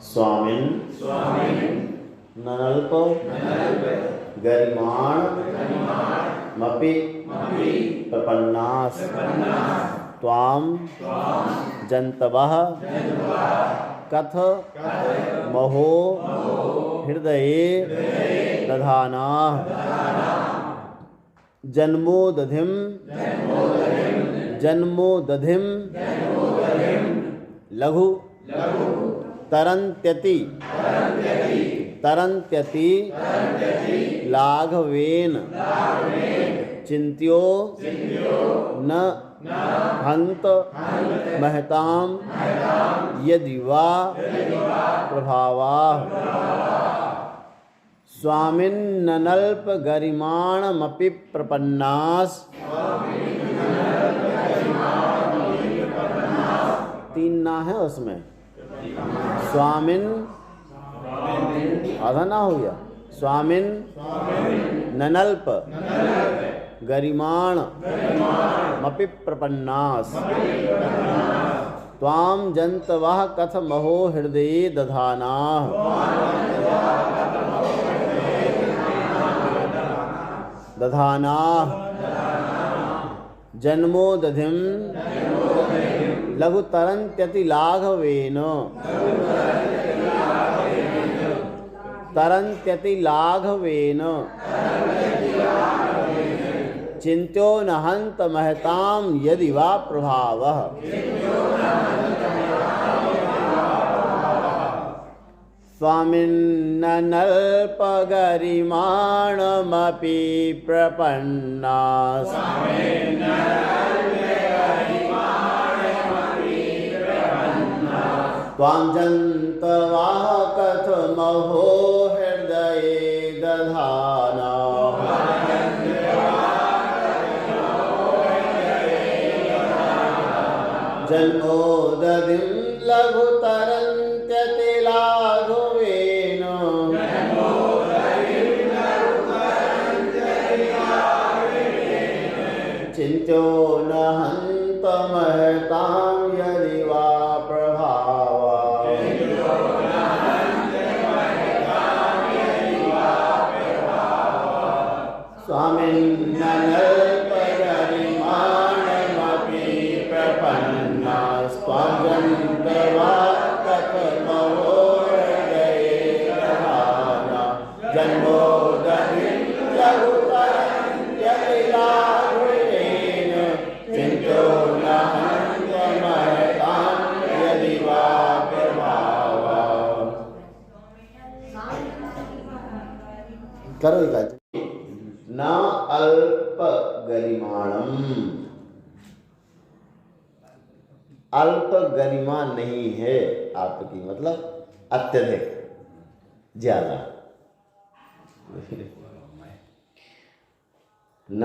स्वामिन् ननल्प गरिमाण मपि प्रपन्नास त्वां जन्तवः कथ महो हृदये दधानाः जन्मोदधिं लघु तरन्त्यति लाघवेन चिन्त्यो न हन्त महतां यदि वा प्रभावाः स्वामिन्ननल्प गरिमाणमपि प्रपन्नास। 3 ना है उसमें। स्वामिन आधा ना हो गया। स्वामिन ननल्प गरिमाण मपि प्रपन्नास त्वां जन्तवः कथ महो हृदये दधानाः जन्मोदधिं लघुतरन्त्यति लाघवेन चिन्त्यो न हन्त महतां यदि वा प्रभावः स्वामिन्ननल्पगरिमाणमपि प्रपन्नास त्वां जन्तवः कथ महो हृदये दधानाः जन्मोदधिं लघुतरन्त्यति लाघवेन चिन्त्यो न हन्त महतां यदि वा प्रभावः स्वामिन्ननल्पगरिमाणमपि प्रपन्नास त्वां जन्तवः कथ महो हृदये दधानाः जन्मोदधिं लघुतरन्त्यति लाघवेन चिन्त्यो न हन्त महतां यदि वा प्रभावः। करो न अल्प गरिमाणम। अल्प गरिमा नहीं है आपकी, मतलब अत्यधिक ज्यादा। न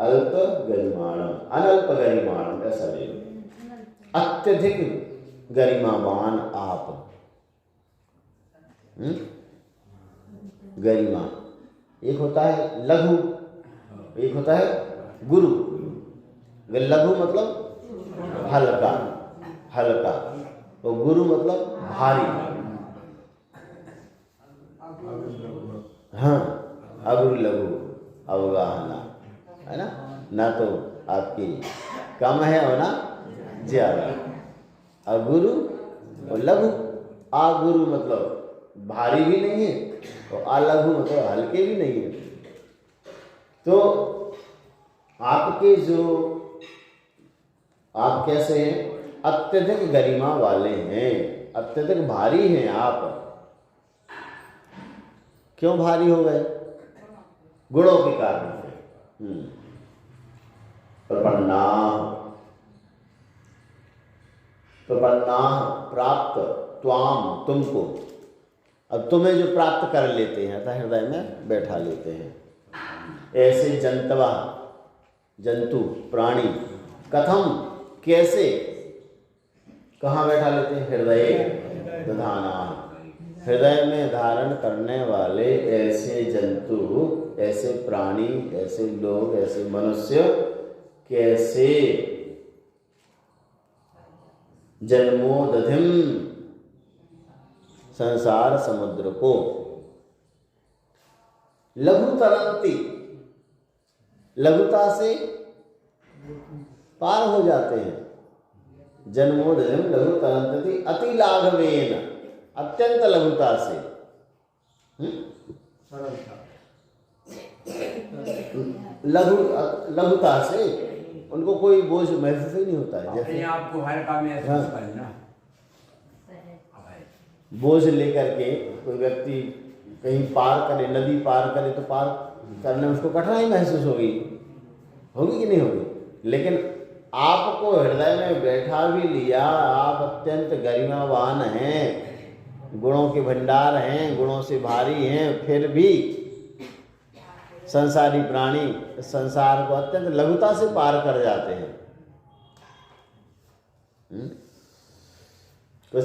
अल्प गरिमाणम, अनल्प गरिमाणम ऐसा ले लो। अत्यधिक गरिमावान आप। गरिमा एक होता है लघु, एक होता है गुरु। लघु मतलब हल्का हल्का और गुरु मतलब भारी। हाँ, अगुरु लघु अवगाहना है ना। ना तो आपकी कम है और ना ज्यादा। अगुरु और लघु। आगुरु मतलब भारी भी नहीं है और अलघु मतलब हल्के भी नहीं है। तो आपके जो आप कैसे हैं, अत्यधिक गरिमा वाले हैं, अत्यधिक भारी हैं आप। क्यों भारी हो गए? गुणों के कारण से। प्रपन्ना प्राप्त त्वाम तुमको। अब तुम्हें जो प्राप्त कर लेते हैं अतः हृदय में बैठा लेते हैं। ऐसे जंतवा जंतु प्राणी कथम कैसे कहाँ बैठा लेते हैं? हृदय दधाना। हृदय में धारण करने वाले ऐसे जंतु, ऐसे प्राणी, ऐसे लोग, ऐसे मनुष्य कैसे जन्मोदधिम संसार समुद्र को। लघु तरंती, लघुता से पार हो जाते हैं। जन्मोदयम लघु तरंती अति लाघवेन, अत्यंत लघुता से, लघुता से उनको कोई बोझ महसूस ही नहीं होता है। जैसे आपको हल्का महसूस करना, बोझ लेकर के कोई व्यक्ति कहीं पार करे, नदी पार करे, तो पार करने में उसको कठिनाई महसूस होगी कि नहीं होगी। लेकिन आपको हृदय में बैठा भी लिया, आप अत्यंत गरिमावान हैं, गुणों के भंडार हैं, गुणों से भारी हैं, फिर भी संसारी प्राणी संसार को अत्यंत लघुता से पार कर जाते हैं। कुछ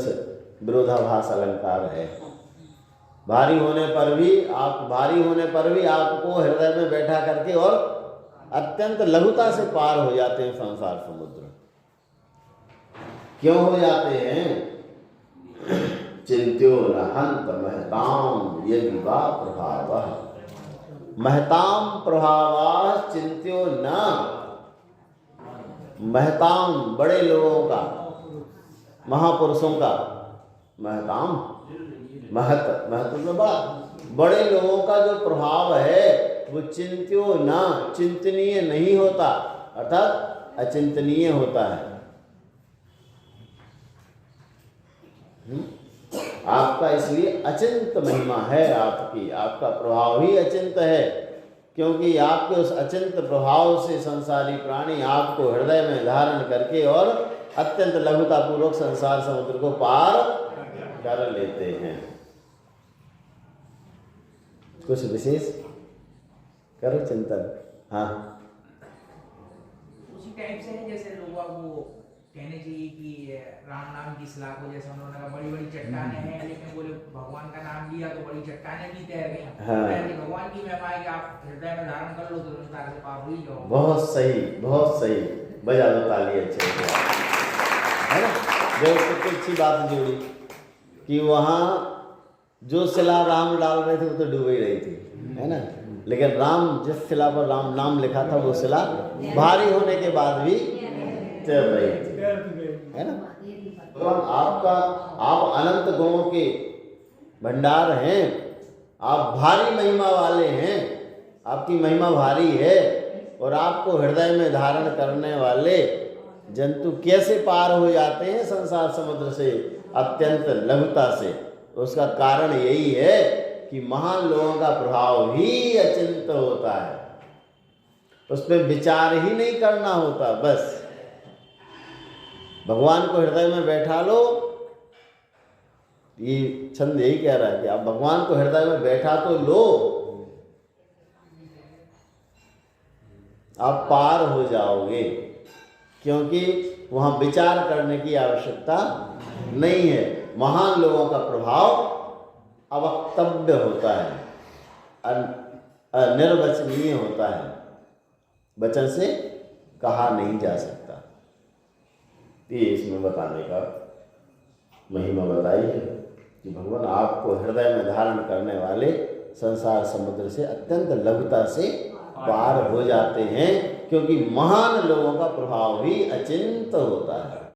विरोधाभास अलंकार है। भारी होने पर भी आपको हृदय में बैठा करके और अत्यंत लघुता से पार हो जाते हैं संसार समुद्र। क्यों हो जाते हैं? चिंत्यो न हंत महताम यदि वा प्रभावः, महताम प्रभावः चिंत्यो न, महताम बड़े लोगों का, महापुरुषों का, महताम महत में बड़ा, बड़े लोगों का जो प्रभाव है वो चिंत्यो न, चिंतनीय नहीं होता, अर्थात अचिंतनीय होता है। आपका इसलिए अचिंत महिमा है, आपका प्रभाव ही अचिंत है, क्योंकि आपके उस अचिंत प्रभाव से संसारी प्राणी आपको हृदय में धारण करके और अत्यंत लघुता पूर्वक संसार समुद्र को पार कर लेते हैं। कुछ विशेष करो चिंतन। हाँ, उसी टाइप से है जैसे लोगों को कहने चाहिए कि राम नाम की सलाह को, जैसे उन्होंने कहा बड़ी बड़ी चट्टानें हैं, लेकिन बोले भगवान का नाम लिया तो बड़ी चट्टानें भी तैर गई। हाँ। भगवान की महिमा है कि आप हृदय में धारण कर लो तो संसार से पार हो ही जाओ। बहुत सही, बहुत सही, बजा दो ताली अच्छे से, है ना। जो सबसे अच्छी बात जोड़ी कि वहाँ जो शिला राम डाल रहे थे वो तो डूब ही रही थी, है ना, लेकिन राम जिस शिला पर राम नाम लिखा था वो शिला भारी होने के बाद भी तैर रही थी, है ना। तो आप अनंत गुणों के भंडार हैं, आप भारी महिमा वाले हैं, आपकी महिमा भारी है, और आपको हृदय में धारण करने वाले जंतु कैसे पार हो जाते हैं संसार समुद्र से अत्यंत लघुता से? उसका कारण यही है कि महान लोगों का प्रभाव ही अचिंत होता है, उस पर विचार ही नहीं करना होता। बस भगवान को हृदय में बैठा लो, ये छंद यही कह रहा है कि आप भगवान को हृदय में बैठा तो लो, आप पार हो जाओगे, क्योंकि वहां विचार करने की आवश्यकता नहीं है। महान लोगों का प्रभाव अवक्तव्य होता है, अनिर्वचनीय होता है, वचन से कहा नहीं जा सकता। ये इसमें बताने का महिमा बताई है कि भगवान आपको हृदय में धारण करने वाले संसार समुद्र से अत्यंत लघुता से पार हो जाते हैं, क्योंकि महान लोगों का प्रभाव भी अचिंत होता है।